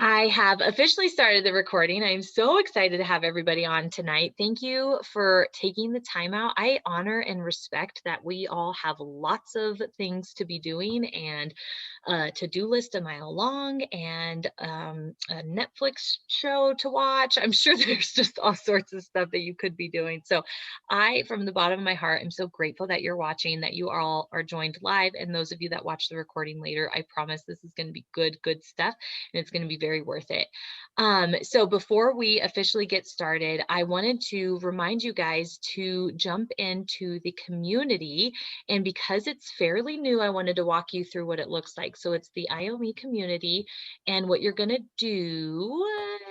I have officially started the recording. I'm so excited to have everybody on tonight. Thank you for taking the time out. I honor and respect that we all have lots of things to be doing and a to-do list a mile long and a Netflix show to watch. I'm sure there's just all sorts of stuff that you could be doing. So I, from the bottom of my heart, am so grateful that you're watching, that you all are joined live. And those of you that watch the recording later, I promise this is going to be good stuff, and it's going to be very worth it. So before we officially get started, I wanted to remind you guys to jump into the community. And because it's fairly new, I wanted to walk you through what it looks like. So it's the IOME community, and what you're going to do,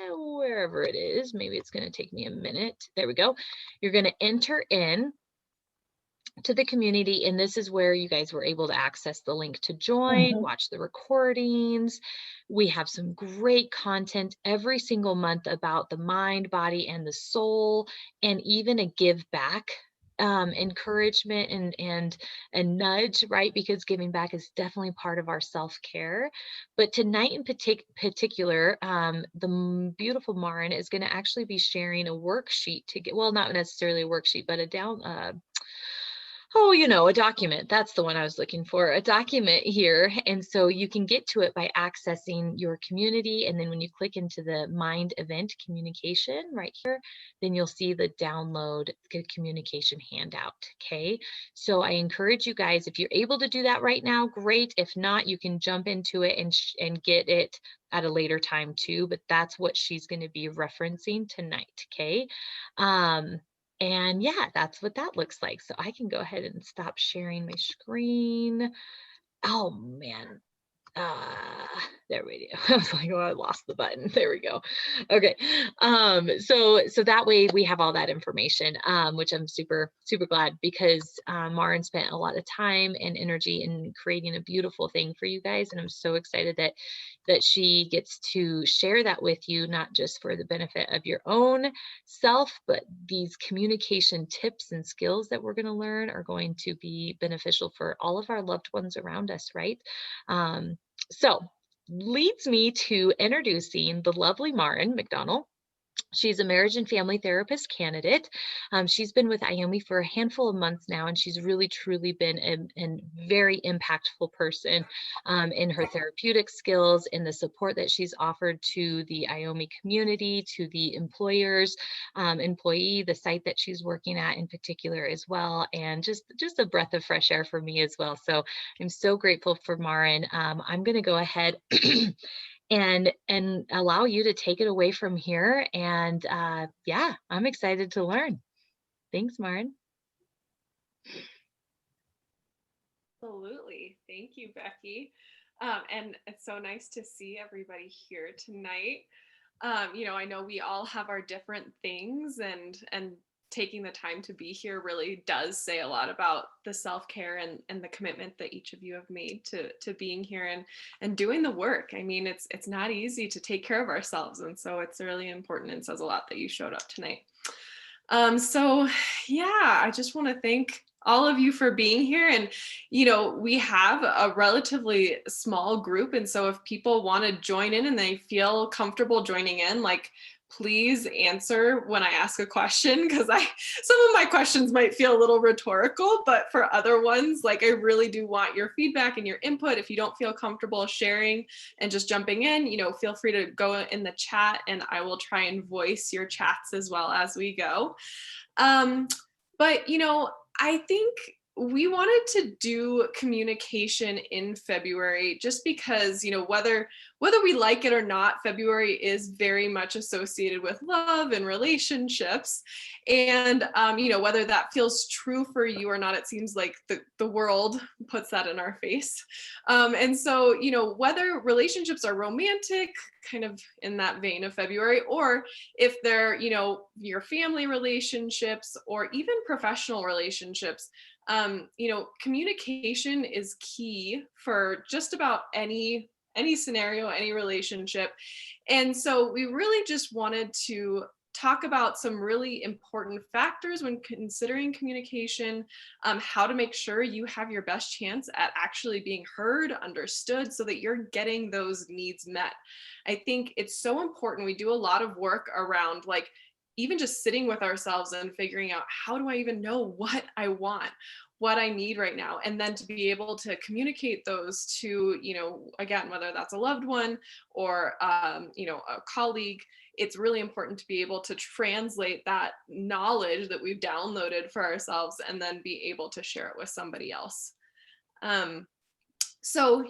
wherever it is, maybe it's going to take me a minute. There we go. You're going to enter in to the community, and this is where you guys were able to access the link to join, watch the recordings. We have some great content every single month about the mind, body, and the soul, and even a give back encouragement and a nudge, right? Because giving back is definitely part of our self-care. But tonight in particular, the beautiful Maren is going to actually be sharing a worksheet to get, well, not necessarily a worksheet, but a a document. That's the one I was looking for, a document here. And so you can get to it by accessing your community. And then when you click into the Mind Event Communication right here, then you'll see the download communication handout. Okay. So I encourage you guys, if you're able to do that right now, great. If not, you can jump into it and get it at a later time too. But that's what she's going to be referencing tonight. Okay. And yeah, that's what that looks like. So I can go ahead and stop sharing my screen. Oh man, there we go. I was like, oh, I lost the button. There we go. Okay. So that way we have all that information, which I'm super glad, because Maren spent a lot of time and energy in creating a beautiful thing for you guys, and I'm so excited that she gets to share that with you, not just for the benefit of your own self, but these communication tips and skills that we're going to learn are going to be beneficial for all of our loved ones around us, right? So leads me to introducing the lovely Maren Mcdonald. She's a marriage and family therapist candidate. She's been with IOME for a handful of months now, and she's really, truly been a very impactful person in her therapeutic skills, in the support that she's offered to the IOME community, to the employers, employee, the site that she's working at in particular as well, and just a breath of fresh air for me as well. So I'm so grateful for Maren. I'm going to go ahead and allow you to take it away from here. And yeah, I'm excited to learn. Thanks, Maren. Absolutely. Thank you, Becky. And it's so nice to see everybody here tonight. I know we all have our different things, and taking the time to be here really does say a lot about the self-care and the commitment that each of you have made to being here and doing the work. I mean, it's not easy to take care of ourselves, and so it's really important and says a lot that you showed up tonight. So yeah, I just want to thank all of you for being here. And, we have a relatively small group. And so if people want to join in and they feel comfortable joining in, like, please answer when I ask a question, because some of my questions might feel a little rhetorical, but for other ones, like, I really do want your feedback and your input. If you don't feel comfortable sharing and just jumping in, feel free to go in the chat, and I will try and voice your chats as well as we go. But I think we wanted to do communication in February just because, whether we like it or not, February is very much associated with love and relationships. And, whether that feels true for you or not, it seems like the world puts that in our face. And so, whether relationships are romantic, kind of in that vein of February, or if they're, your family relationships or even professional relationships, communication is key for just about any scenario, any relationship. And so we really just wanted to talk about some really important factors when considering communication, how to make sure you have your best chance at actually being heard, understood, so that you're getting those needs met. I think it's so important. We do a lot of work around like even just sitting with ourselves and figuring out, how do I even know what I want, what I need right now? And then to be able to communicate those to, again, whether that's a loved one or, a colleague, it's really important to be able to translate that knowledge that we've downloaded for ourselves and then be able to share it with somebody else. So,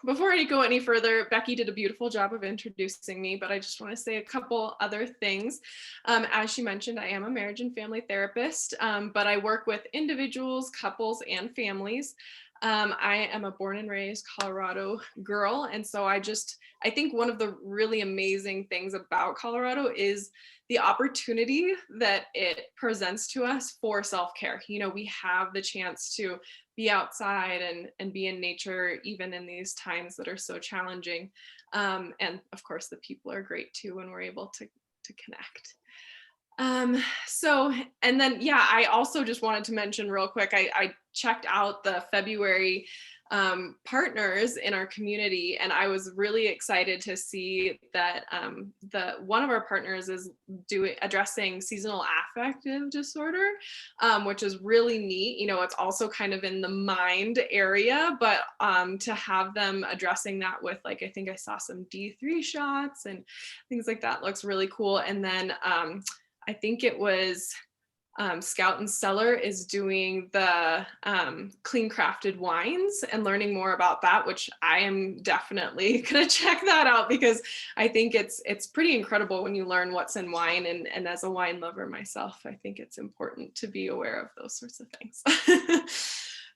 before I go any further, Becky did a beautiful job of introducing me, but I just want to say a couple other things. As she mentioned, I am a marriage and family therapist, but I work with individuals, couples, and families. I am a born and raised Colorado girl. And so I think one of the really amazing things about Colorado is the opportunity that it presents to us for self-care. We have the chance to be outside and be in nature, even in these times that are so challenging. And of course, the people are great too when we're able to connect. And then, I also just wanted to mention real quick, I checked out the February partners in our community, and I was really excited to see that one of our partners is addressing seasonal affective disorder, which is really neat. It's also kind of in the mind area, but to have them addressing that with, like, I think I saw some D3 shots and things like that looks really cool. And then I think it was Scout and Cellar is doing the clean crafted wines and learning more about that, which I am definitely going to check that out, because I think it's pretty incredible when you learn what's in wine. And as a wine lover myself, I think it's important to be aware of those sorts of things.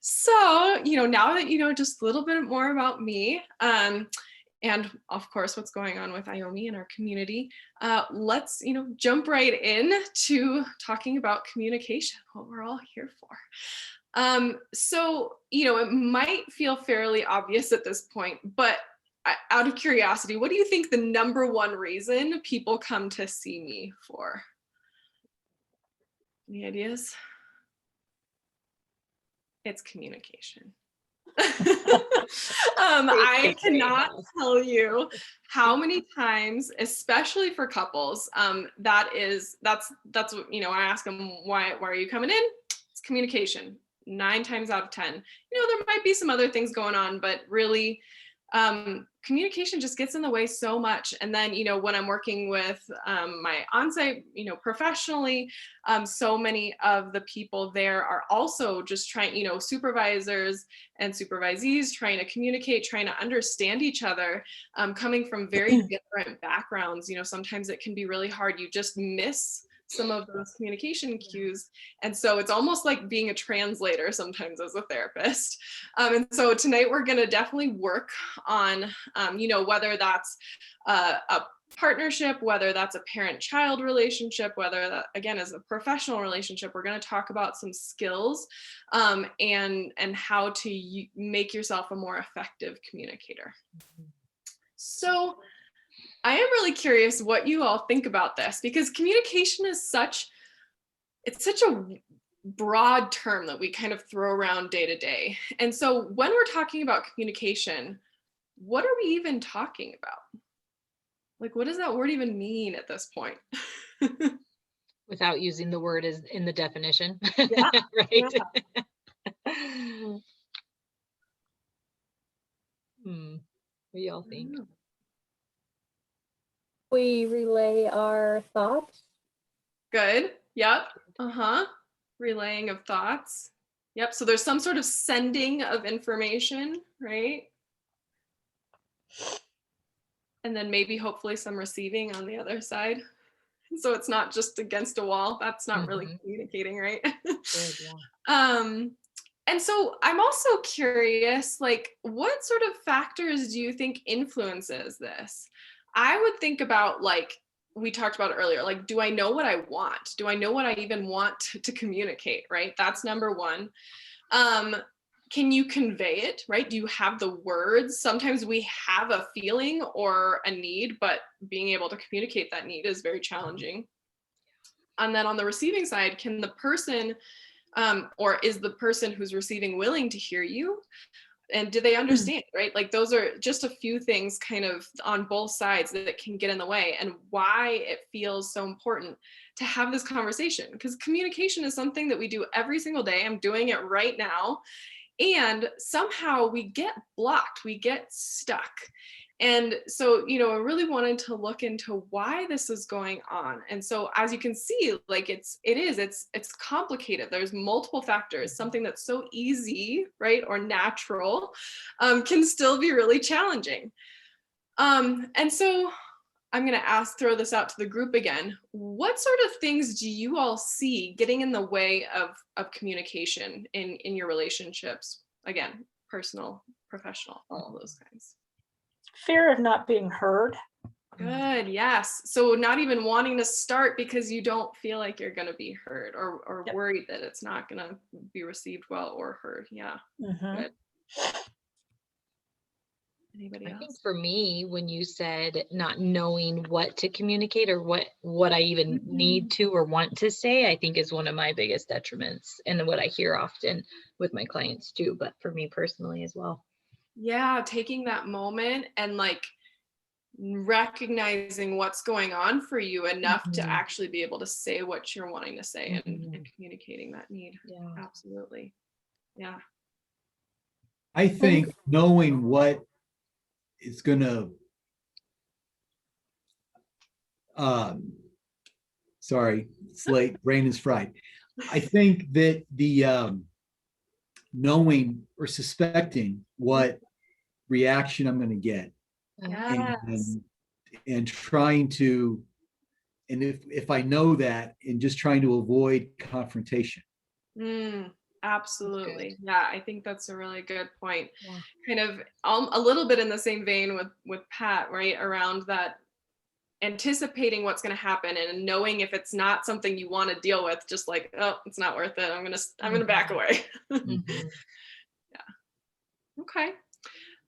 So, now that you know just a little bit more about me, and of course, what's going on with Iomi and our community, let's, jump right in to talking about communication, what we're all here for. So, it might feel fairly obvious at this point, but out of curiosity, what do you think the number one reason people come to see me for? Any ideas? It's communication. I cannot tell you how many times, especially for couples, that's what, I ask them, why are you coming in? It's communication. 9 times out of 10. There might be some other things going on, but really, communication just gets in the way so much. And then, when I'm working with my on-site, professionally, so many of the people there are also just trying, supervisors and supervisees trying to communicate, trying to understand each other, coming from very different backgrounds. Sometimes it can be really hard. You just miss some of those communication cues. And so it's almost like being a translator sometimes as a therapist. And so tonight we're going to definitely work on, whether that's a partnership, whether that's a parent-child relationship, whether that, again, is a professional relationship. We're going to talk about some skills and how to make yourself a more effective communicator. So I am really curious what you all think about this, because communication is such a broad term that we kind of throw around day to day. And so when we're talking about communication, what are we even talking about? Like, what does that word even mean at this point? Without using the word as in the definition. Yeah. Right. Yeah. What do y'all think? We relay our thoughts. Good. Yep. Relaying of thoughts. Yep. So there's some sort of sending of information, right? And then maybe hopefully some receiving on the other side. So it's not just against a wall. That's not really communicating, right? Good, yeah. And so I'm also curious, like, what sort of factors do you think influences this? I would think about, like, we talked about earlier, like, do I know what I want? Do I know what I even want to communicate, right? That's number one. Can you convey it, right? Do you have the words? Sometimes we have a feeling or a need, but being able to communicate that need is very challenging. And then on the receiving side, can the person or is the person who's receiving willing to hear you? And do they understand, right? Like those are just a few things kind of on both sides that can get in the way, and why it feels so important to have this conversation, because communication is something that we do every single day. I'm doing it right now. And somehow we get blocked, we get stuck. And so, you know, I really wanted to look into why this is going on. And so, as you can see, like it's complicated. There's multiple factors. Something that's so easy, right, or natural, can still be really challenging. And so, I'm going to throw this out to the group again. What sort of things do you all see getting in the way of communication in your relationships? Again, personal, professional, all of those kinds. Fear of not being heard. Good, yes. So not even wanting to start because you don't feel like you're going to be heard, or Yep. worried that it's not going to be received well or heard. Yeah. Good. Anybody I think else? for me, when you said not knowing what to communicate or what I even need to or want to say, I think is one of my biggest detriments, and what I hear often with my clients too, but for me personally as well. Yeah, taking that moment and like recognizing what's going on for you enough to actually be able to say what you're wanting to say, and communicating that need. Yeah. Absolutely. Yeah. I think knowing what is gonna, sorry, it's late, brain is fried. I think that the knowing or suspecting what reaction I'm gonna get, Yes. and trying to, and if I know that, and just trying to avoid confrontation. Absolutely. Yeah, I think that's a really good point. Yeah. Kind of a little bit in the same vein with Pat, right? Around that anticipating what's going to happen and knowing if it's not something you want to deal with, just like, oh, it's not worth it. I'm going to back away. Yeah. Okay.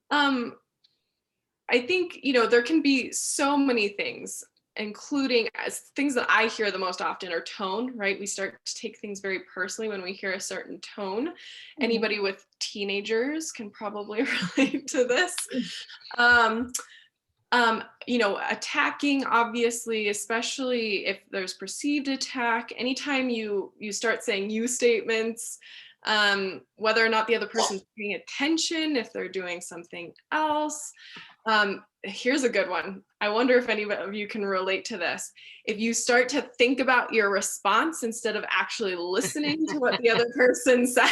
I think, you know, there can be so many things, including things that I hear the most often are tone, right? We start to take things very personally when we hear a certain tone. Anybody with teenagers can probably relate to this. You know, attacking, obviously, especially if there's perceived attack. Anytime you start saying you statements, whether or not the other person's paying attention, if they're doing something else. Here's a good one. I wonder if any of you can relate to this. If you start to think about your response instead of actually listening to what the other person says,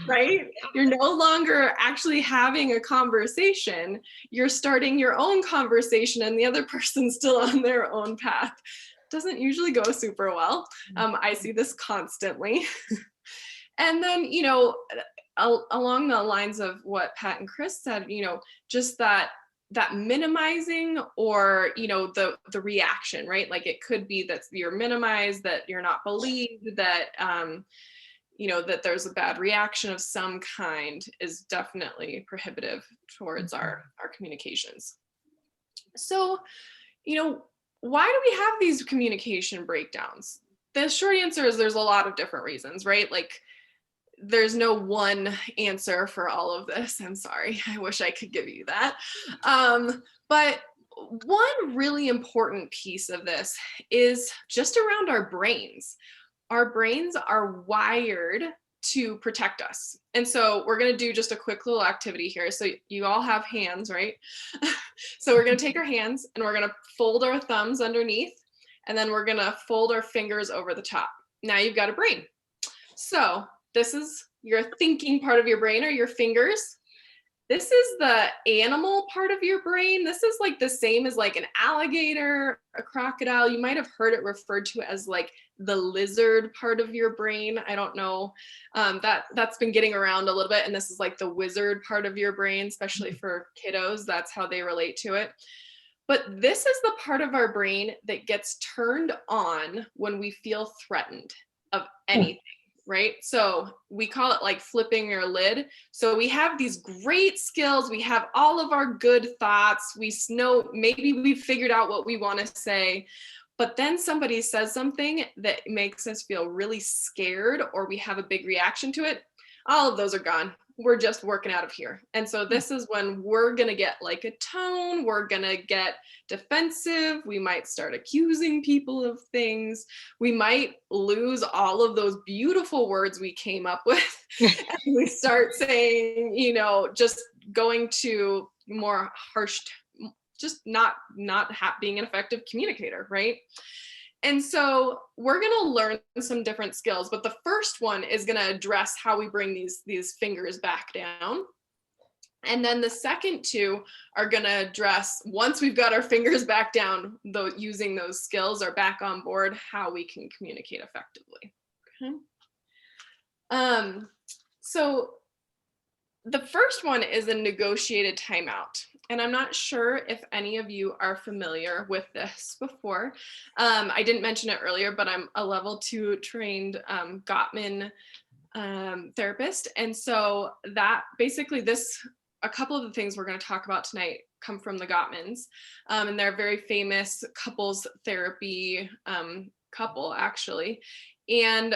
right? You're no longer actually having a conversation. You're starting your own conversation, and the other person's still on their own path. Doesn't usually go super well. I see this constantly. And then, you know, along the lines of what Pat and Chris said, you know, just that minimizing, or, you know, the reaction, right? Like it could be that you're minimized, that you're not believed, that, you know, that there's a bad reaction of some kind, is definitely prohibitive towards our communications. So, you know, why do we have these communication breakdowns? The short answer is there's a lot of different reasons, right? Like, there's no one answer for all of this. I'm sorry. I wish I could give you that. But one really important piece of this is just around our brains. Our brains are wired to protect us. And so we're going to do just a quick little activity here. So you all have hands, right? So we're going to take our hands and we're going to fold our thumbs underneath, and then we're going to fold our fingers over the top. Now you've got a brain. So this is your thinking part of your brain, or your fingers. This is the animal part of your brain. This is like the same as like an alligator, a crocodile. You might have heard it referred to as like the lizard part of your brain. I don't know. That's been getting around a little bit. And this is like the wizard part of your brain, especially for kiddos. That's how they relate to it. But this is the part of our brain that gets turned on when we feel threatened of anything. Right? So we call it like flipping your lid. So we have these great skills. We have all of our good thoughts. We know maybe we've figured out what we want to say, But then somebody says something that makes us feel really scared, or we have a big reaction to it. All of those are gone. We're just working out of here. And so this is when we're going to get like a tone, we're going to get defensive. We might start accusing people of things. We might lose all of those beautiful words we came up with. And we start saying, just going to more harsh, just not being an effective communicator, right? And so we're going to learn some different skills, but the first one is going to address how we bring these fingers back down. And then the second two are going to address, once we've got our fingers back down, though, using those skills are back on board, how we can communicate effectively. Okay. So the first one is a negotiated timeout. And I'm not sure if any of you are familiar with this before. I didn't mention it earlier, but I'm a level 2 trained Gottman therapist. And so that basically a couple of the things we're going to talk about tonight come from the Gottmans. And they're a very famous couples therapy couple, actually. And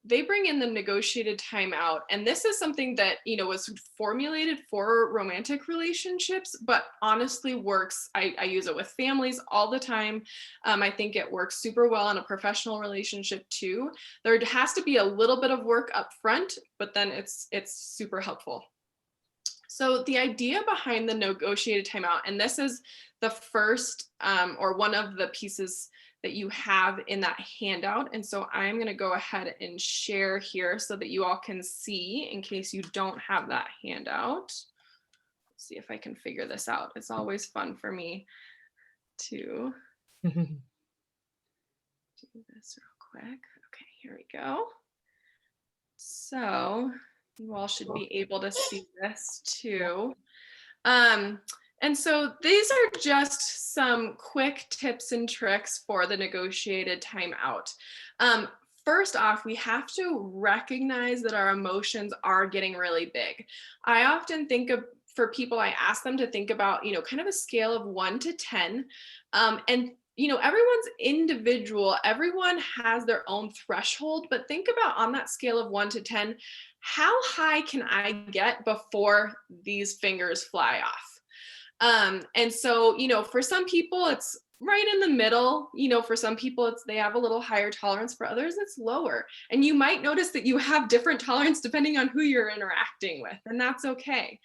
they bring in the negotiated timeout. And this is something that, was formulated for romantic relationships, but honestly works. I use it with families all the time. I think it works super well in a professional relationship too. There has to be a little bit of work up front, but then it's super helpful. So the idea behind the negotiated timeout, and this is the first or one of the pieces that you have in that handout. And so I'm going to go ahead and share here so that you all can see in case you don't have that handout. Let's see if I can figure this out. It's always fun for me to do this real quick. Okay, here we go. So you all should be able to see this too. And so these are just some quick tips and tricks for the negotiated timeout. First off, we have to recognize that our emotions are getting really big. I often think for people, I ask them to think about, kind of a scale of 1 to 10. And everyone's individual, everyone has their own threshold, but think about on that scale of 1 to 10, how high can I get before these fingers fly off? And so, for some people it's right in the middle, for some people they have a little higher tolerance, for others it's lower. And you might notice that you have different tolerance depending on who you're interacting with, and that's okay.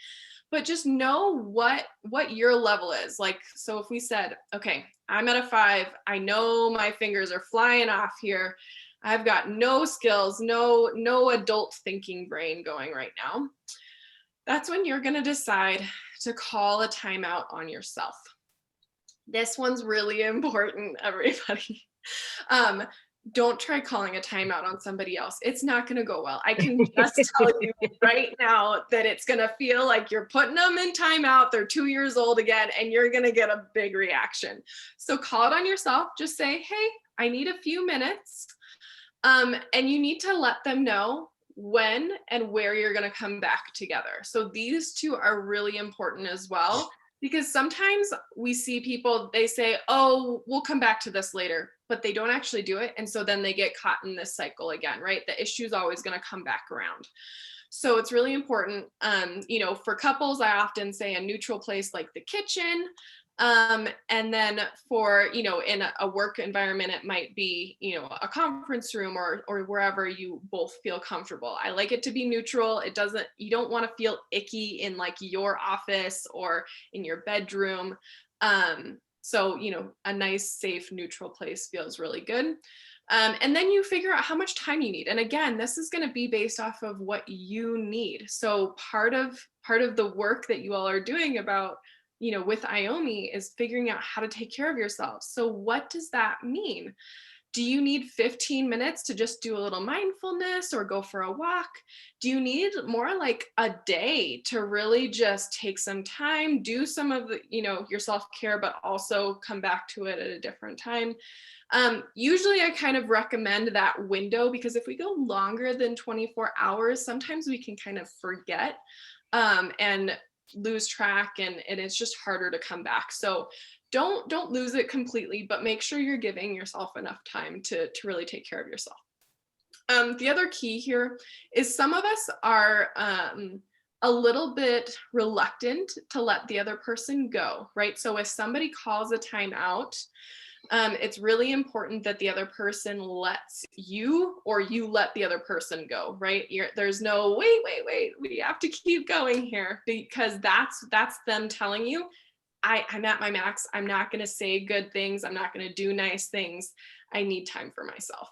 But just know what your level is. Like, so if we said, okay, I'm at a 5, I know my fingers are flying off here. I've got no skills, no adult thinking brain going right now. That's when you're going to decide to call a timeout on yourself. This one's really important, everybody. Don't try calling a timeout on somebody else. It's not going to go well. I can just tell you right now that it's going to feel like you're putting them in timeout. They're 2 years old again, and you're going to get a big reaction. So call it on yourself. Just say, hey, I need a few minutes. And you need to let them know when and where you're going to come back together. So these two are really important as well, because sometimes we see people, they say, oh, we'll come back to this later, but they don't actually do it. And so then they get caught in this cycle again, right? The issue is always going to come back around. So it's really important. For couples, I often say a neutral place like the kitchen. And then for, in a work environment, it might be, a conference room or wherever you both feel comfortable. I like it to be neutral. You don't want to feel icky in like your office or in your bedroom. So, a nice, safe, neutral place feels really good. And then you figure out how much time you need. And again, this is going to be based off of what you need. So part of the work that you all are doing about with IOMI is figuring out how to take care of yourself. So what does that mean? Do you need 15 minutes to just do a little mindfulness or go for a walk? Do you need more like a day to really just take some time, do some of the, your self-care, but also come back to it at a different time? Usually I kind of recommend that window, because if we go longer than 24 hours, sometimes we can kind of forget. And lose track, and it's just harder to come back. So don't lose it completely, but make sure you're giving yourself enough time to really take care of yourself. The other key here is some of us are a little bit reluctant to let the other person go, right? So if somebody calls a timeout, it's really important that the other person lets you, or you let the other person go, right? There's no wait, we have to keep going here, because that's them telling you, I'm at my max. I'm not going to say good things. I'm not going to do nice things. I need time for myself.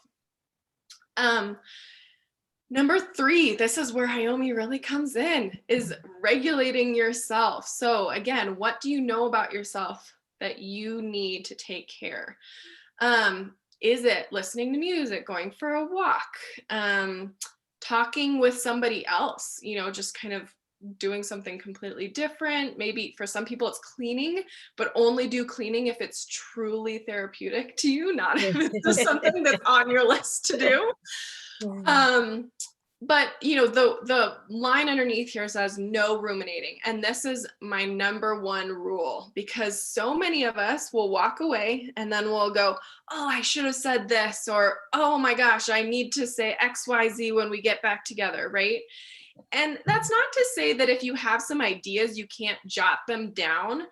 Number 3, this is where Hayomi really comes in, is regulating yourself. So again, what do you know about yourself that you need to take care? Is it listening to music, going for a walk, talking with somebody else, just kind of doing something completely different? Maybe for some people it's cleaning, but only do cleaning if it's truly therapeutic to you, not if it's just something that's on your list to do. But the line underneath here says no ruminating. And this is my number 1 rule, because so many of us will walk away and then we'll go, oh, I should have said this, or, oh my gosh, I need to say XYZ when we get back together, right? And that's not to say that if you have some ideas, you can't jot them down,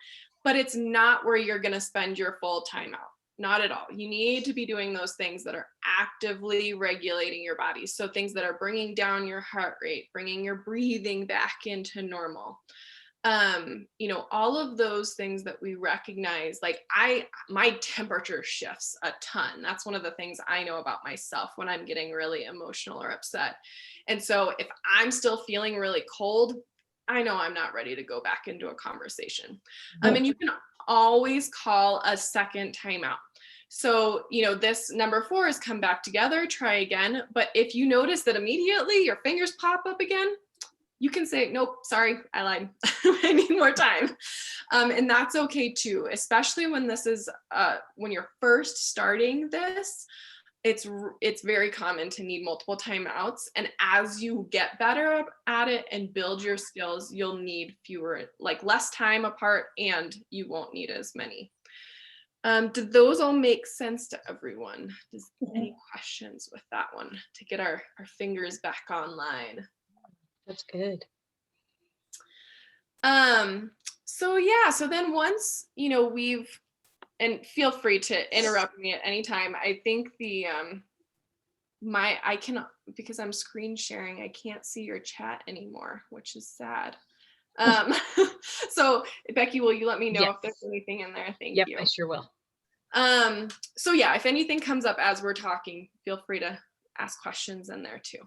but it's not where you're going to spend your full time out. Not at all. You need to be doing those things that are actively regulating your body. So things that are bringing down your heart rate, bringing your breathing back into normal. All of those things that we recognize, like my temperature shifts a ton. That's one of the things I know about myself when I'm getting really emotional or upset. And so if I'm still feeling really cold, I know I'm not ready to go back into a conversation. And you can always call a second timeout. So, this number 4 is come back together, try again. But if you notice that immediately your fingers pop up again, you can say, nope, sorry, I lied. I need more time. And that's okay too, especially when this is, when you're first starting this, it's very common to need multiple timeouts. And as you get better at it and build your skills, you'll need less time apart, and you won't need as many. Did those all make sense to everyone? Any questions with that one to get our fingers back online? That's good. So then once, and feel free to interrupt me at any time. I think because I'm screen sharing, I can't see your chat anymore, which is sad. So Becky, will you let me know if there's anything in there? Thank you. I sure will. So yeah, if anything comes up as we're talking, feel free to ask questions in there too.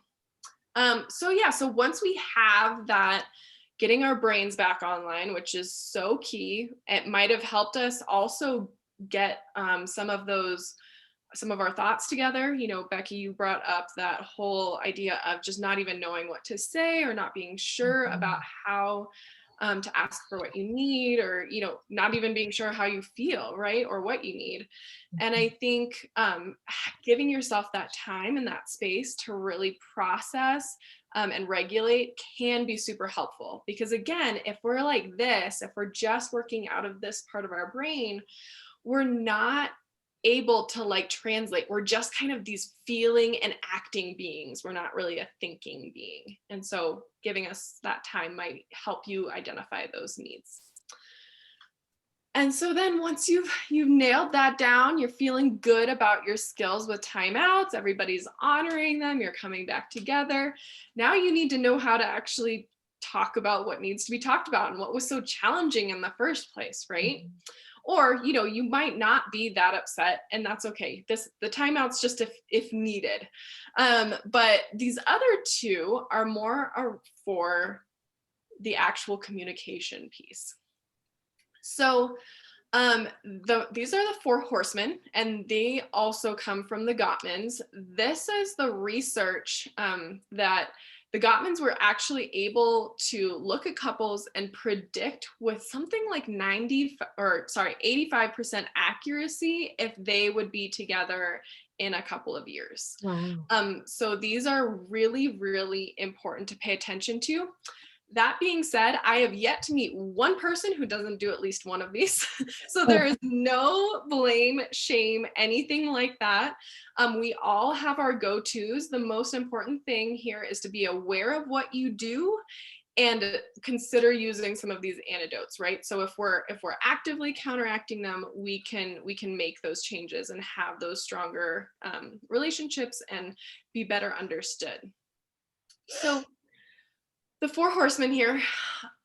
So once we have that, getting our brains back online, which is so key, it might have helped us also get some of our thoughts together. Becky, you brought up that whole idea of just not even knowing what to say, or not being sure about how to ask for what you need, or not even being sure how you feel, right, or what you need. And I think giving yourself that time and that space to really process and regulate can be super helpful, because again, if we're like this, if we're just working out of this part of our brain, we're not able to translate. We're just kind of these feeling and acting beings. We're not really a thinking being. And so giving us that time might help you identify those needs. And so then once you've nailed that down, you're feeling good about your skills with timeouts, everybody's honoring them, you're coming back together. Now you need to know how to actually talk about what needs to be talked about and what was so challenging in the first place, right? Or, you might not be that upset, and that's okay. The timeout's just if needed. But these other 2 are more for the actual communication piece. So these are the Four Horsemen, and they also come from the Gottmans. This is the research that the Gottmans were actually able to look at couples and predict with something like 85% accuracy if they would be together in a couple of years. Wow. So these are really, really important to pay attention to. That being said, I have yet to meet one person who doesn't do at least one of these. So there is no blame, shame, anything like that. We all have our go-tos. The most important thing here is to be aware of what you do and consider using some of these antidotes, right? So if we're actively counteracting them, we can make those changes and have those stronger relationships and be better understood. So the Four Horsemen here: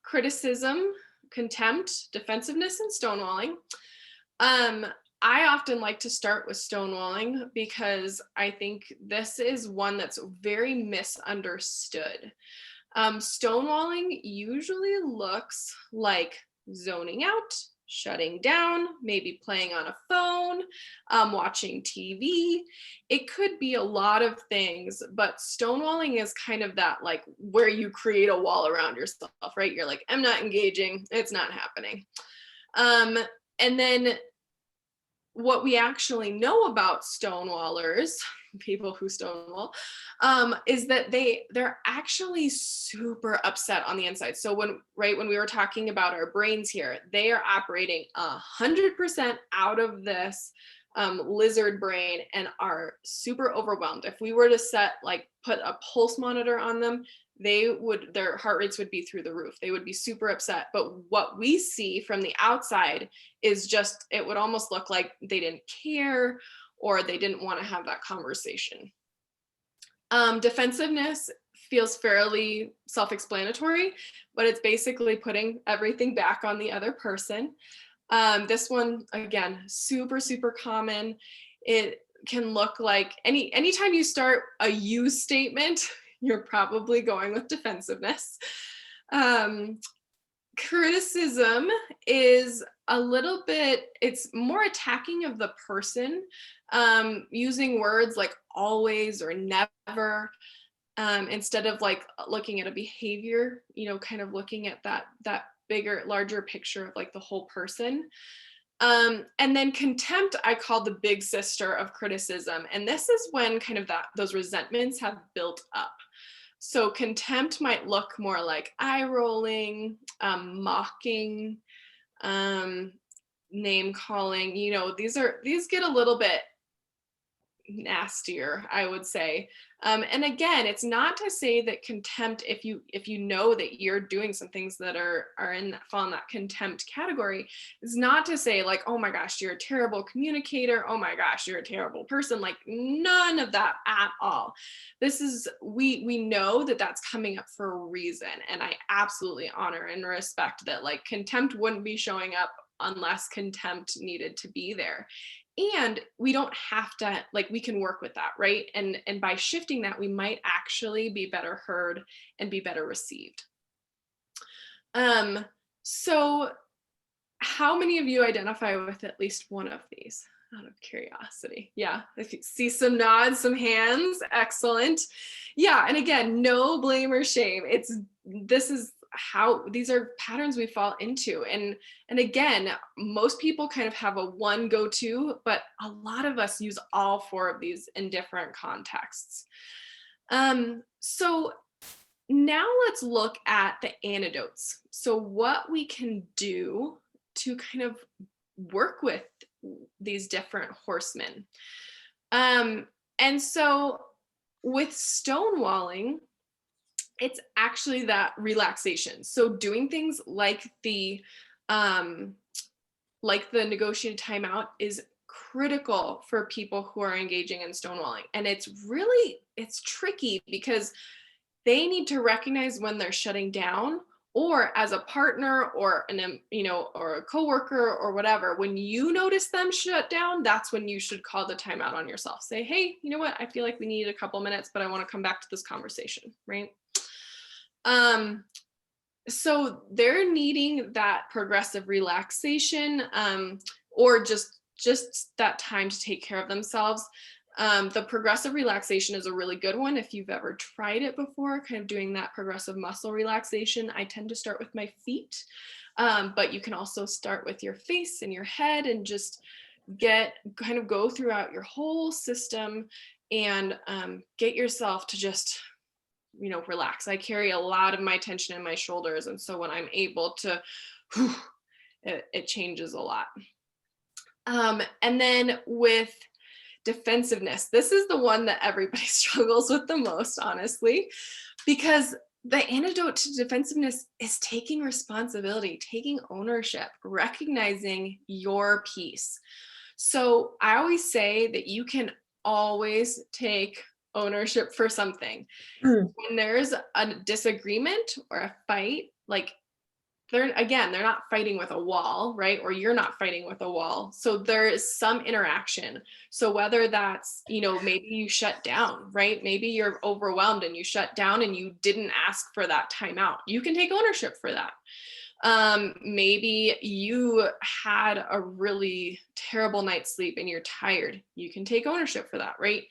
criticism, contempt, defensiveness, and stonewalling. I often like to start with stonewalling because I think this is one that's very misunderstood. Stonewalling usually looks like zoning out, shutting down, maybe playing on a phone, watching TV. It could be a lot of things, but stonewalling is kind of that, like, where you create a wall around yourself, right? You're like, I'm not engaging, it's not happening. And then what we actually know about stonewallers, people who stonewall, is that they're actually super upset on the inside. So when we were talking about our brains here, they are operating 100% out of this lizard brain and are super overwhelmed. If we were to put a pulse monitor on them, their heart rates would be through the roof. They would be super upset. But what we see from the outside is just, it would almost look like they didn't care or they didn't want to have that conversation. Defensiveness feels fairly self-explanatory, but it's basically putting everything back on the other person. This one, again, super, super common. It can look like anytime you start a you statement, you're probably going with defensiveness. Criticism is a little bit, it's more attacking of the person, using words like always or never, instead of like looking at a behavior, kind of looking at that bigger, larger picture of like the whole person. And then contempt, I call the big sister of criticism. And this is when kind of those resentments have built up. So contempt might look more like eye rolling, mocking, name calling. These get a little bit nastier, I would say. And again, it's not to say that contempt, if you know that you're doing some things that fall in that contempt category, it's not to say like, oh my gosh, you're a terrible communicator, oh my gosh, you're a terrible person. Like, none of that at all. This is, we know that that's coming up for a reason, and I absolutely honor and respect that. Like, contempt wouldn't be showing up unless contempt needed to be there. And we don't have to, like, we can work with that, right? And by shifting that, we might actually be better heard and be better received. So how many of you identify with at least one of these, out of curiosity? Yeah, if you see some nods, some hands, excellent. Yeah, and again, no blame or shame. This is how these are patterns we fall into. And again, most people kind of have a one go-to, but a lot of us use all four of these in different contexts. So now let's look at the antidotes. So what we can do to kind of work with these different horsemen. And so with stonewalling, it's actually that relaxation. So doing things like the negotiated timeout is critical for people who are engaging in stonewalling. And it's tricky because they need to recognize when they're shutting down, or as a partner or or a coworker or whatever, when you notice them shut down, that's when you should call the timeout on yourself. Say, hey, you know what? I feel like we need a couple minutes, but I want to come back to this conversation, right? So they're needing that progressive relaxation, or just that time to take care of themselves. The progressive relaxation is a really good one. If you've ever tried it before, kind of doing that progressive muscle relaxation, I tend to start with my feet, but you can also start with your face and your head and just go throughout your whole system and get yourself to just relax. I carry a lot of my tension in my shoulders. And so when I'm able to, it changes a lot. And then with defensiveness, this is the one that everybody struggles with the most, honestly, because the antidote to defensiveness is taking responsibility, taking ownership, recognizing your piece. So I always say that you can always take ownership for something. When there's a disagreement or a fight, like they're not fighting with a wall, right? Or you're not fighting with a wall. So there is some interaction. So whether that's, maybe you shut down, right? Maybe you're overwhelmed and you shut down and you didn't ask for that timeout. You can take ownership for that. Maybe you had a really terrible night's sleep and you're tired. You can take ownership for that, right?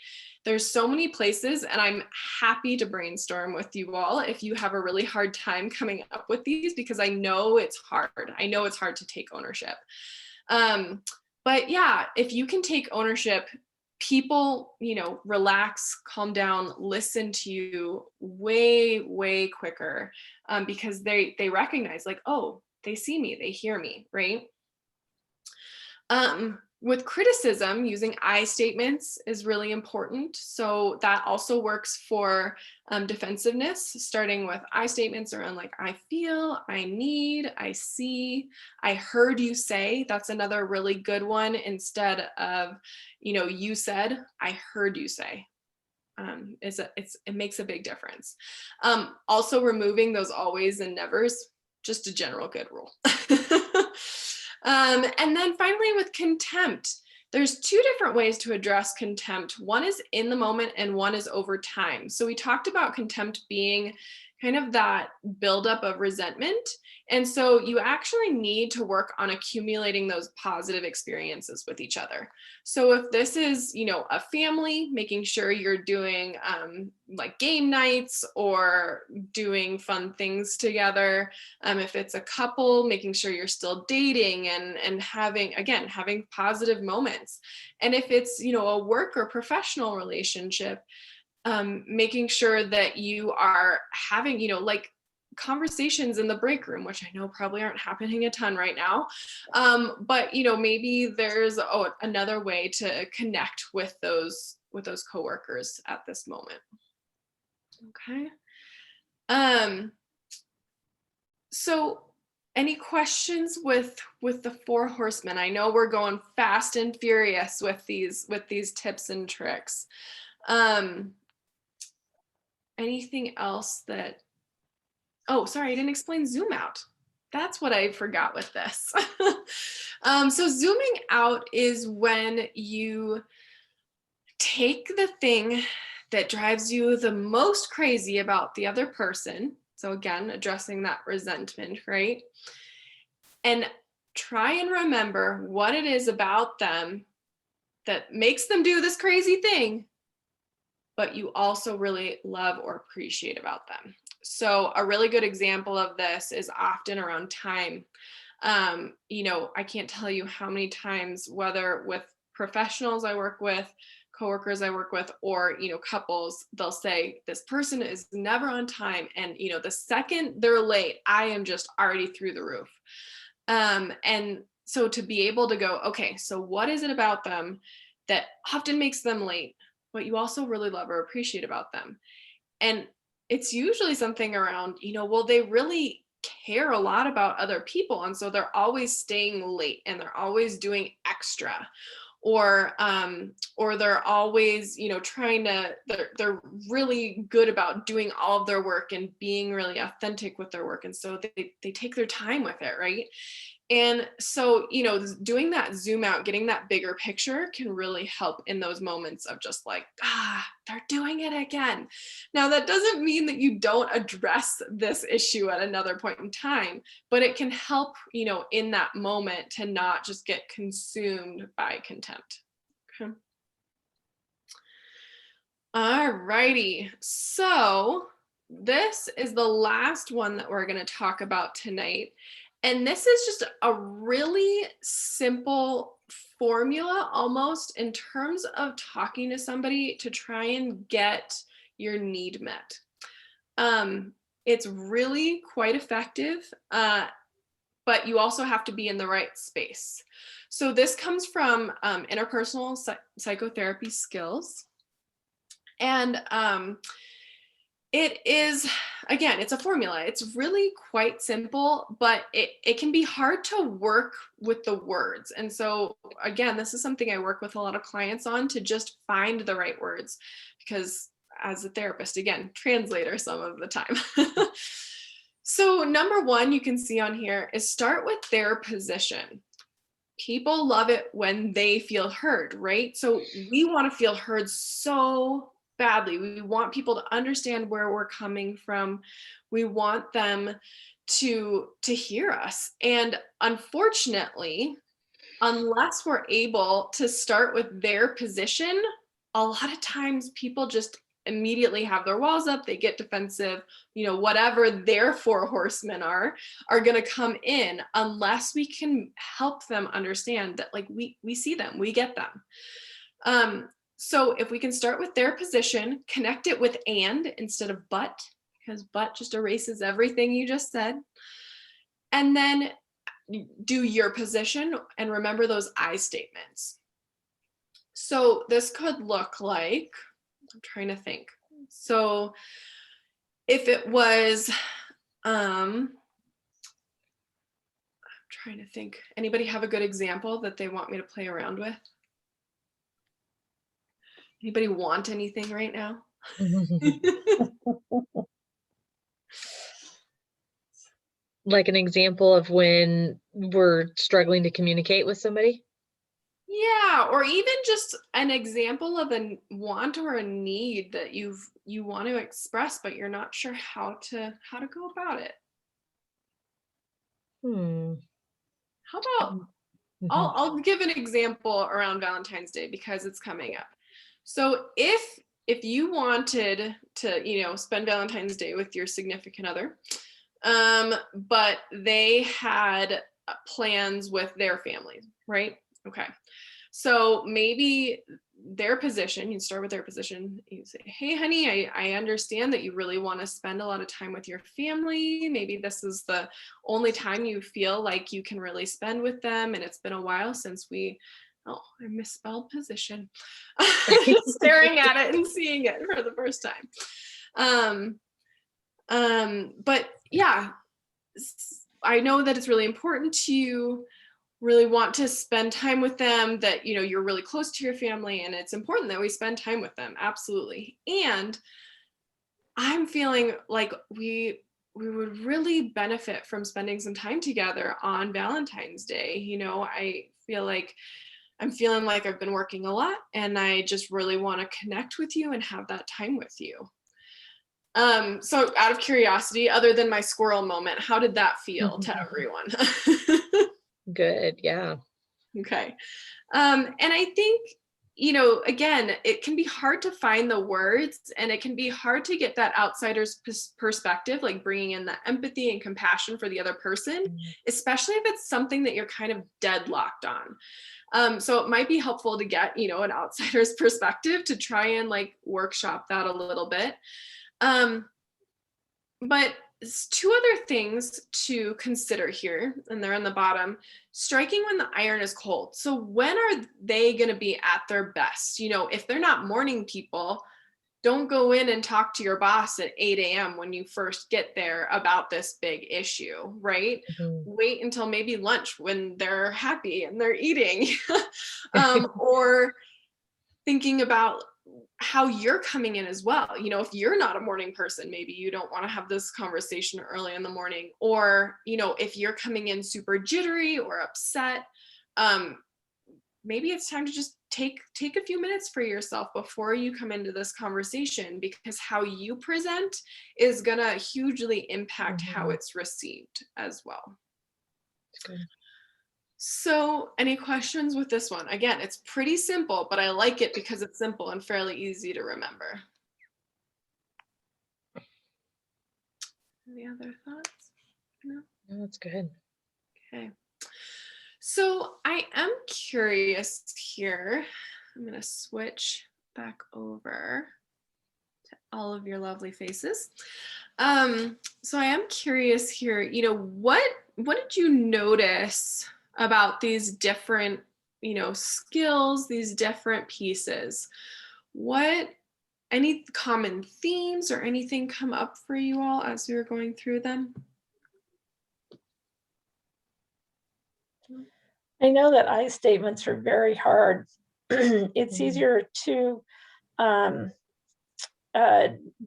There's so many places, and I'm happy to brainstorm with you all if you have a really hard time coming up with these, because I know it's hard. I know it's hard to take ownership. But yeah, if you can take ownership, people, relax, calm down, listen to you way, way quicker, because they recognize like, oh, they see me, they hear me, right? With criticism, using I statements is really important. So that also works for defensiveness, starting with I statements around like, I feel, I need, I see, I heard you say. That's another really good one, instead of, you said, I heard you say. It makes a big difference. Also removing those always and nevers, just a general good rule. And then finally with contempt, there's two different ways to address contempt. One is in the moment and one is over time. So we talked about contempt being kind of that buildup of resentment. And so you actually need to work on accumulating those positive experiences with each other. So if this is, a family, making sure you're doing like game nights or doing fun things together. If it's a couple, making sure you're still dating and having positive moments. And if it's, a work or professional relationship, making sure that you are having, like conversations in the break room, which I know probably aren't happening a ton right now. But, maybe there's another way to connect with those coworkers at this moment. Okay. So any questions with the Four Horsemen? I know we're going fast and furious with these tips and tricks. Anything else that, sorry, I didn't explain zoom out. That's what I forgot with this. So zooming out is when you take the thing that drives you the most crazy about the other person. So again, addressing that resentment, right? And try and remember what it is about them that makes them do this crazy thing, but you also really love or appreciate about them. So a really good example of this is often around time. I can't tell you how many times, whether with professionals I work with, coworkers I work with, or, couples, they'll say, this person is never on time. And, the second they're late, I am just already through the roof. And so to be able to go, okay, so what is it about them that often makes them late, but you also really love or appreciate about them? And it's usually something around, they really care a lot about other people. And so they're always staying late and they're always doing extra, or they're always, they're really good about doing all of their work and being really authentic with their work. And so they take their time with it, right? And so, doing that zoom out, getting that bigger picture can really help in those moments of just like, they're doing it again. Now, that doesn't mean that you don't address this issue at another point in time, but it can help, in that moment to not just get consumed by contempt. Okay. All righty. So this is the last one that we're going to talk about tonight. And this is just a really simple formula almost in terms of talking to somebody to try and get your need met. It's really quite effective, but you also have to be in the right space. So this comes from interpersonal psychotherapy skills. And it is, again, it's a formula. It's really quite simple, but it can be hard to work with the words. And so again, this is something I work with a lot of clients on, to just find the right words, because as a therapist, again, translator some of the time. So number one, you can see on here, is start with their position. People love it when they feel heard, right? So we want to feel heard so badly. We want people to understand where we're coming from. We want them to hear us. And unfortunately, unless we're able to start with their position, a lot of times people just immediately have their walls up, they get defensive, whatever their four horsemen are going to come in, unless we can help them understand that, like, we see them, we get them. So if we can start with their position, connect it with and instead of but, because but just erases everything you just said, and then do your position and remember those I statements. So this could look like, I'm trying to think. So if it was, I'm trying to think, anybody have a good example that they want me to play around with? Anybody want anything right now? Like an example of when we're struggling to communicate with somebody? Yeah, or even just an example of a want or a need that you want to express, but you're not sure how to go about it. How about, I'll give an example around Valentine's Day because it's coming up. So if you wanted to, spend Valentine's Day with your significant other, but they had plans with their family, right? Okay. So maybe their position, you start with their position, you say, hey, honey, I understand that you really want to spend a lot of time with your family. Maybe this is the only time you feel like you can really spend with them. And it's been a while since I misspelled position. Staring at it and seeing it for the first time. But yeah, I know that it's really important to you, really want to spend time with them, that you're really close to your family, and it's important that we spend time with them. Absolutely. And I'm feeling like we would really benefit from spending some time together on Valentine's Day. I feel like I'm feeling like I've been working a lot, and I just really want to connect with you and have that time with you. So out of curiosity, other than my squirrel moment, how did that feel to everyone? Good. Yeah. Okay. And I think, again, it can be hard to find the words, and it can be hard to get that outsider's perspective, like bringing in the empathy and compassion for the other person, especially if it's something that you're kind of deadlocked on. So it might be helpful to get, an outsider's perspective to try and like workshop that a little bit. But two other things to consider here, and they're on the bottom. Striking when the iron is cold. So when are they going to be at their best? If they're not morning people, don't go in and talk to your boss at 8 a.m. when you first get there about this big issue, right? Wait until maybe lunch when they're happy and they're eating. Or thinking about how you're coming in as well. If you're not a morning person, maybe you don't want to have this conversation early in the morning, or, if you're coming in super jittery or upset, maybe it's time to just take a few minutes for yourself before you come into this conversation, because how you present is going to hugely impact how it's received as well. That's good. So any questions with this one? Again, it's pretty simple, but I like it because it's simple and fairly easy to remember. Any other thoughts? No? No, that's good. Okay. So I am curious here. I'm going to switch back over to all of your lovely faces. So I am curious here, you know, what did you notice about these different, you know, skills, these different pieces? Any common themes or anything come up for you all as we were going through them? I know that I statements are very hard. It's easier to, the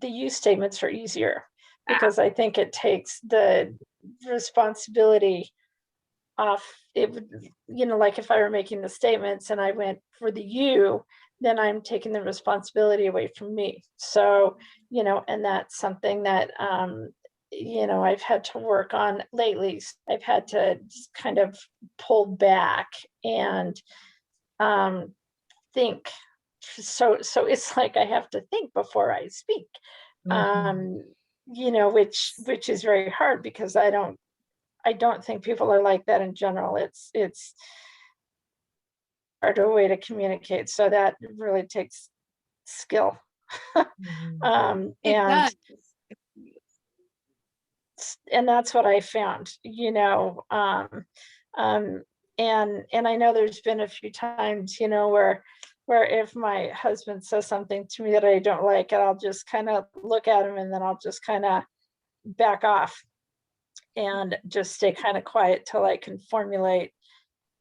you statements are easier because I think it takes the responsibility off. It would, you know, like if I were making the statements and I went for the you, then I'm taking the responsibility away from me. So, you know, and that's something that, you know, I've had to work on lately. I've had to just kind of pull back and think. So it's like I have to think before I speak. You know, which is very hard because I don't think people are like that in general. It's harder way to communicate. So that really takes skill. It And does. that's what I found, you know. And I know there's been a few times, you know, where if my husband says something to me that I don't like, and I'll just kind of look at him and then I'll just kind of back off and just stay kind of quiet till I can formulate,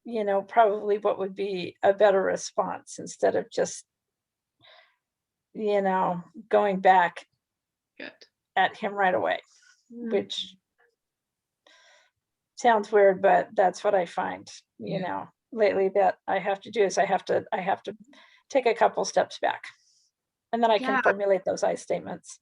you know, probably what would be a better response instead of just, you know, going back Good. at him right away, which sounds weird, but that's what I find, you know, lately that I have to do is I have to take a couple steps back and then I can formulate those I statements.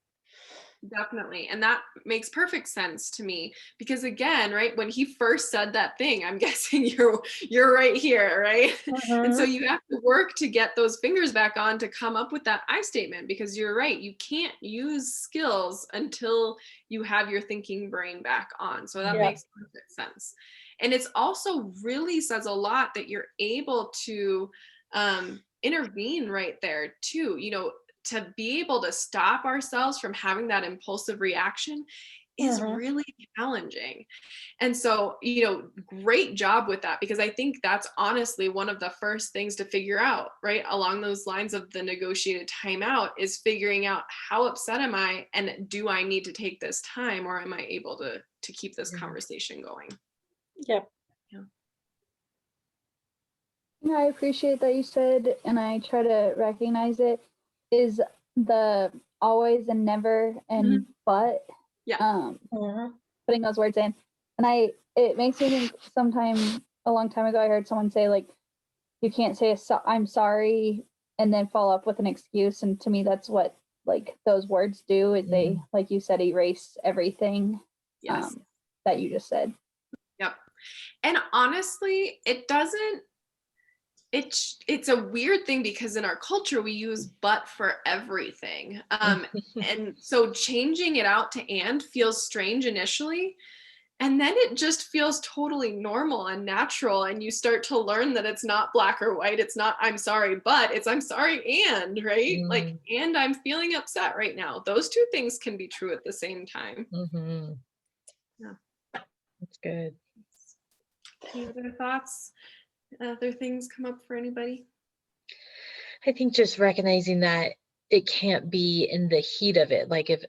Definitely. And that makes perfect sense to me because again, right, when he first said that thing, I'm guessing you're right here, right? And so you have to work to get those fingers back on to come up with that I statement because you're right, you can't use skills until you have your thinking brain back on. So that makes perfect sense. And it's also really says a lot that you're able to intervene right there too, you know, to be able to stop ourselves from having that impulsive reaction is really challenging. And so, you know, great job with that, because I think that's honestly one of the first things to figure out, right? Along those lines of the negotiated timeout is figuring out how upset am I and do I need to take this time or am I able to keep this conversation going? Yep. I appreciate that you said, and I try to recognize it, is the always and never and but. Putting those words in. And it makes me think sometime a long time ago, I heard someone say, like, you can't say I'm sorry and then follow up with an excuse. And to me, that's what like those words do is they, like you said, erase everything that you just said. Yep. And honestly, it's a weird thing because in our culture we use but for everything. And so changing it out to and feels strange initially. And then it just feels totally normal and natural. And you start to learn that it's not black or white. It's not I'm sorry, but it's I'm sorry and, right? Like, and I'm feeling upset right now. Those two things can be true at the same time. Yeah. That's good. Any other thoughts? Other things come up for anybody? I think just recognizing that it can't be in the heat of it. Like if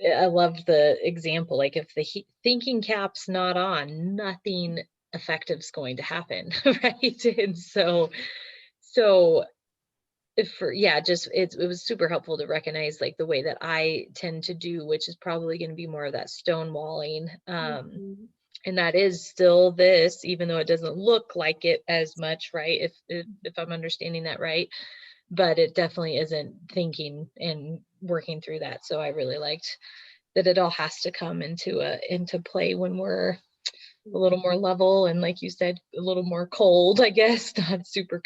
I loved the example, like if the thinking cap's not on, nothing effective is going to happen, right? And so it was super helpful to recognize like the way that I tend to do, which is probably going to be more of that stonewalling. And that is still this, even though it doesn't look like it as much, right? If I'm understanding that right, but it definitely isn't thinking and working through that. So I really liked that it all has to come into play when we're a little more level and, like you said, a little more cold, I guess, not super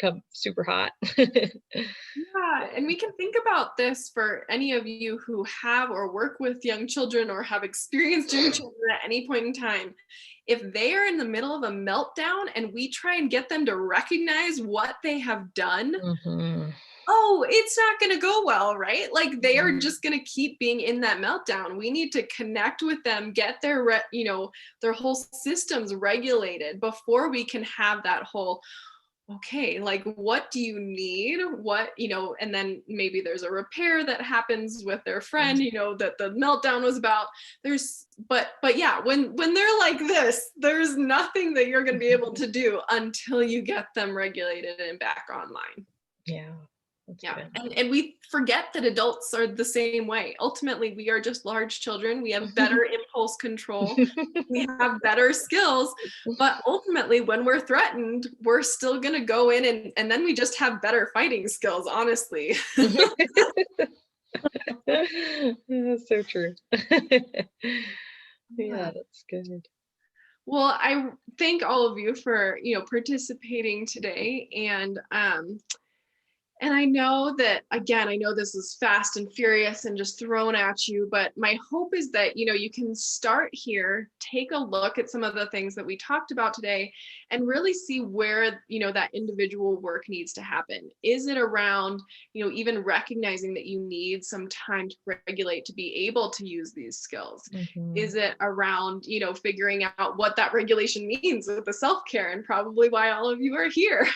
hot. Yeah, and we can think about this for any of you who have or work with young children or have experienced young children at any point in time. if they are in the middle of a meltdown and we try and get them to recognize what they have done, oh, it's not going to go well, right? Like they are just going to keep being in that meltdown. We need to connect with them, get their, their whole systems regulated before we can have that whole, okay, like what do you need? What, and then maybe there's a repair that happens with their friend, that the meltdown was about. But yeah, when they're like this, there's nothing that you're going to be able to do until you get them regulated and back online. Yeah. Yeah. And we forget that adults are the same way. Ultimately, we are just large children. We have better impulse control. We have better skills. But ultimately, when we're threatened, we're still going to go in and then we just have better fighting skills, honestly. That's so true. Yeah, that's good. Well, I thank all of you for, participating today. And I know that, again, I know this is fast and furious and just thrown at you, but my hope is that, you can start here, take a look at some of the things that we talked about today and really see where, that individual work needs to happen. Is it around, even recognizing that you need some time to regulate to be able to use these skills? Is it around, figuring out what that regulation means with the self-care and probably why all of you are here?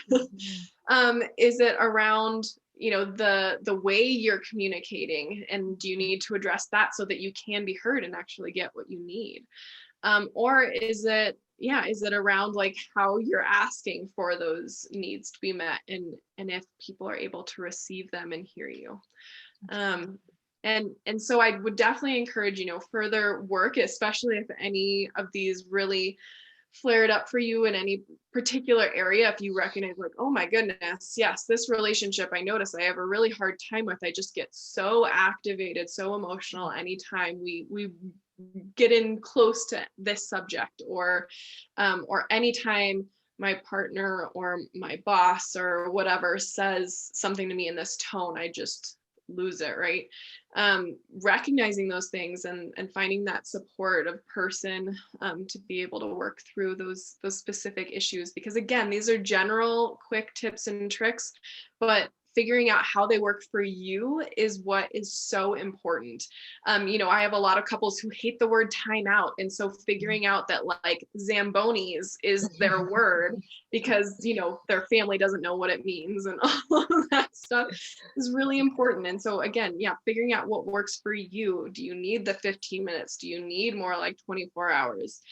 Is it around, the way you're communicating, and do you need to address that so that you can be heard and actually get what you need? Or is it around like how you're asking for those needs to be met and if people are able to receive them and hear you? And so I would definitely encourage, further work, especially if any of these really flared up for you in any particular area. If you recognize like, oh my goodness, yes, this relationship I notice I have a really hard time with. I just get so activated, so emotional anytime we get in close to this subject, or anytime my partner or my boss or whatever says something to me in this tone, I just lose it, right? Recognizing those things and finding that supportive person to be able to work through those specific issues, because again, these are general quick tips and tricks, but figuring out how they work for you is what is so important. I have a lot of couples who hate the word timeout. And so figuring out that like Zambonis is their word because, their family doesn't know what it means and all of that stuff is really important. And so again, figuring out what works for you. Do you need the 15 minutes? Do you need more like 24 hours?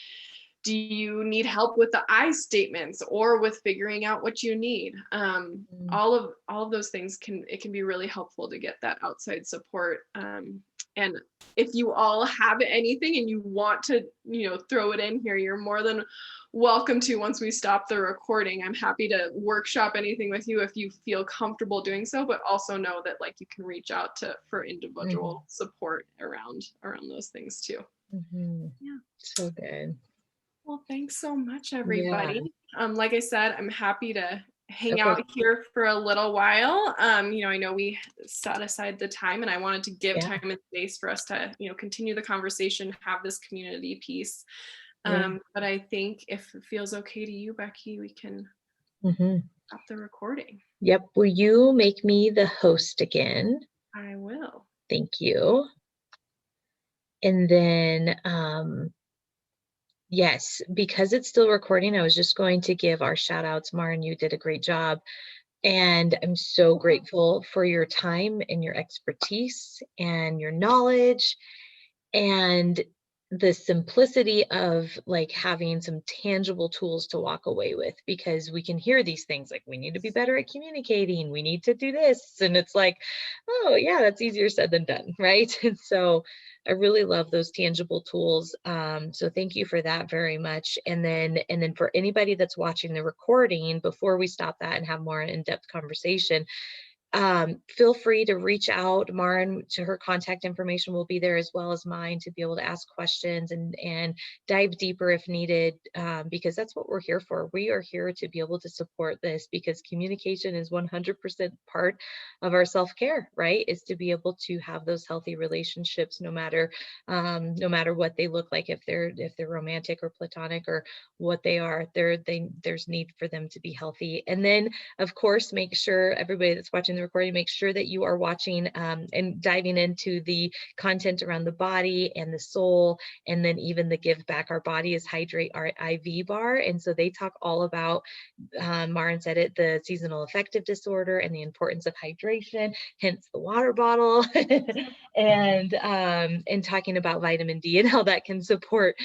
Do you need help with the I statements or with figuring out what you need? All of those things can be really helpful to get that outside support. And if you all have anything and you want to, throw it in here, you're more than welcome to. Once we stop the recording, I'm happy to workshop anything with you if you feel comfortable doing so, but also know that like you can reach out for individual support around those things too. Yeah. So good. Well, thanks so much, everybody. Like I said, I'm happy to hang out here for a little while. I know we set aside the time and I wanted to give time and space for us to, continue the conversation, have this community piece. But I think if it feels okay to you, Becky, we can stop the recording. Yep. Will you make me the host again? I will. Thank you. And then, yes, because it's still recording, I was just going to give our shout outs. Maren, you did a great job. And I'm so grateful for your time and your expertise and your knowledge and the simplicity of like having some tangible tools to walk away with, because we can hear these things like we need to be better at communicating, we need to do this, and it's like, oh yeah, that's easier said than done, right? And so I really love those tangible tools. So thank you for that very much. And then for anybody that's watching the recording, before we stop that and have more in-depth conversation, feel free to reach out. Maren, to her contact information will be there as well as mine, to be able to ask questions and dive deeper if needed, because that's what we're here for. We are here to be able to support this, because communication is 100% part of our self-care, right? Is to be able to have those healthy relationships, no matter what they look like, if they're romantic or platonic or what they are. There's need for them to be healthy. And then, of course, make sure everybody that's watching the recording, make sure that you are watching and diving into the content around the body and the soul, and then even the give back. Our Body is Hydrate, our IV bar. And so they talk all about, Maren said it, the seasonal affective disorder and the importance of hydration, hence the water bottle, and talking about vitamin D and how that can support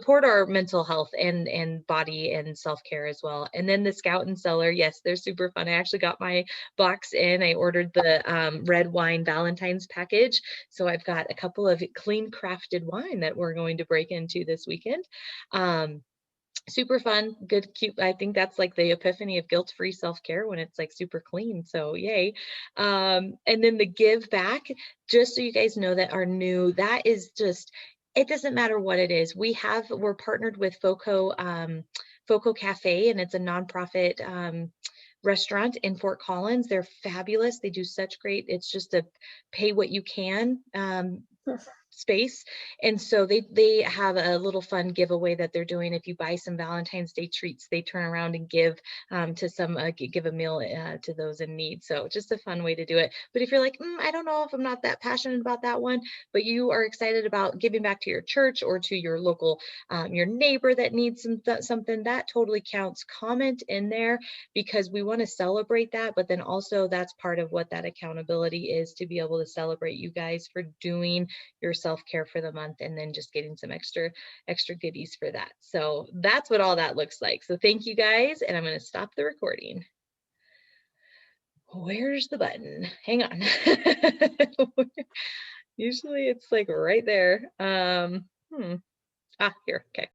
our mental health and body and self-care as well. And then the Scout and Cellar, yes, they're super fun. I actually got my box in. I ordered the red wine Valentine's package. So I've got a couple of clean crafted wine that we're going to break into this weekend. Super fun, good, cute. I think that's like the epiphany of guilt-free self-care, when it's like super clean. So yay. And then the give back, just so you guys know that are new, that is just, it doesn't matter what it is. We're partnered with Foco Cafe, and it's a nonprofit restaurant in Fort Collins. They're fabulous. They do such great, it's just a pay what you can space. And so they have a little fun giveaway that they're doing. If you buy some Valentine's Day treats, they turn around and give to some give a meal to those in need. So just a fun way to do it. But if you're like, I don't know if I'm not that passionate about that one, but you are excited about giving back to your church or to your local your neighbor that needs something, that totally counts. Comment in there, because we want to celebrate that, but then also that's part of what that accountability is, to be able to celebrate you guys for doing your self-care for the month, and then just getting some extra goodies for that. So that's what all that looks like. So thank you guys, and I'm going to stop the recording. Where's the button? Hang on. Usually it's like right there. Here. Okay.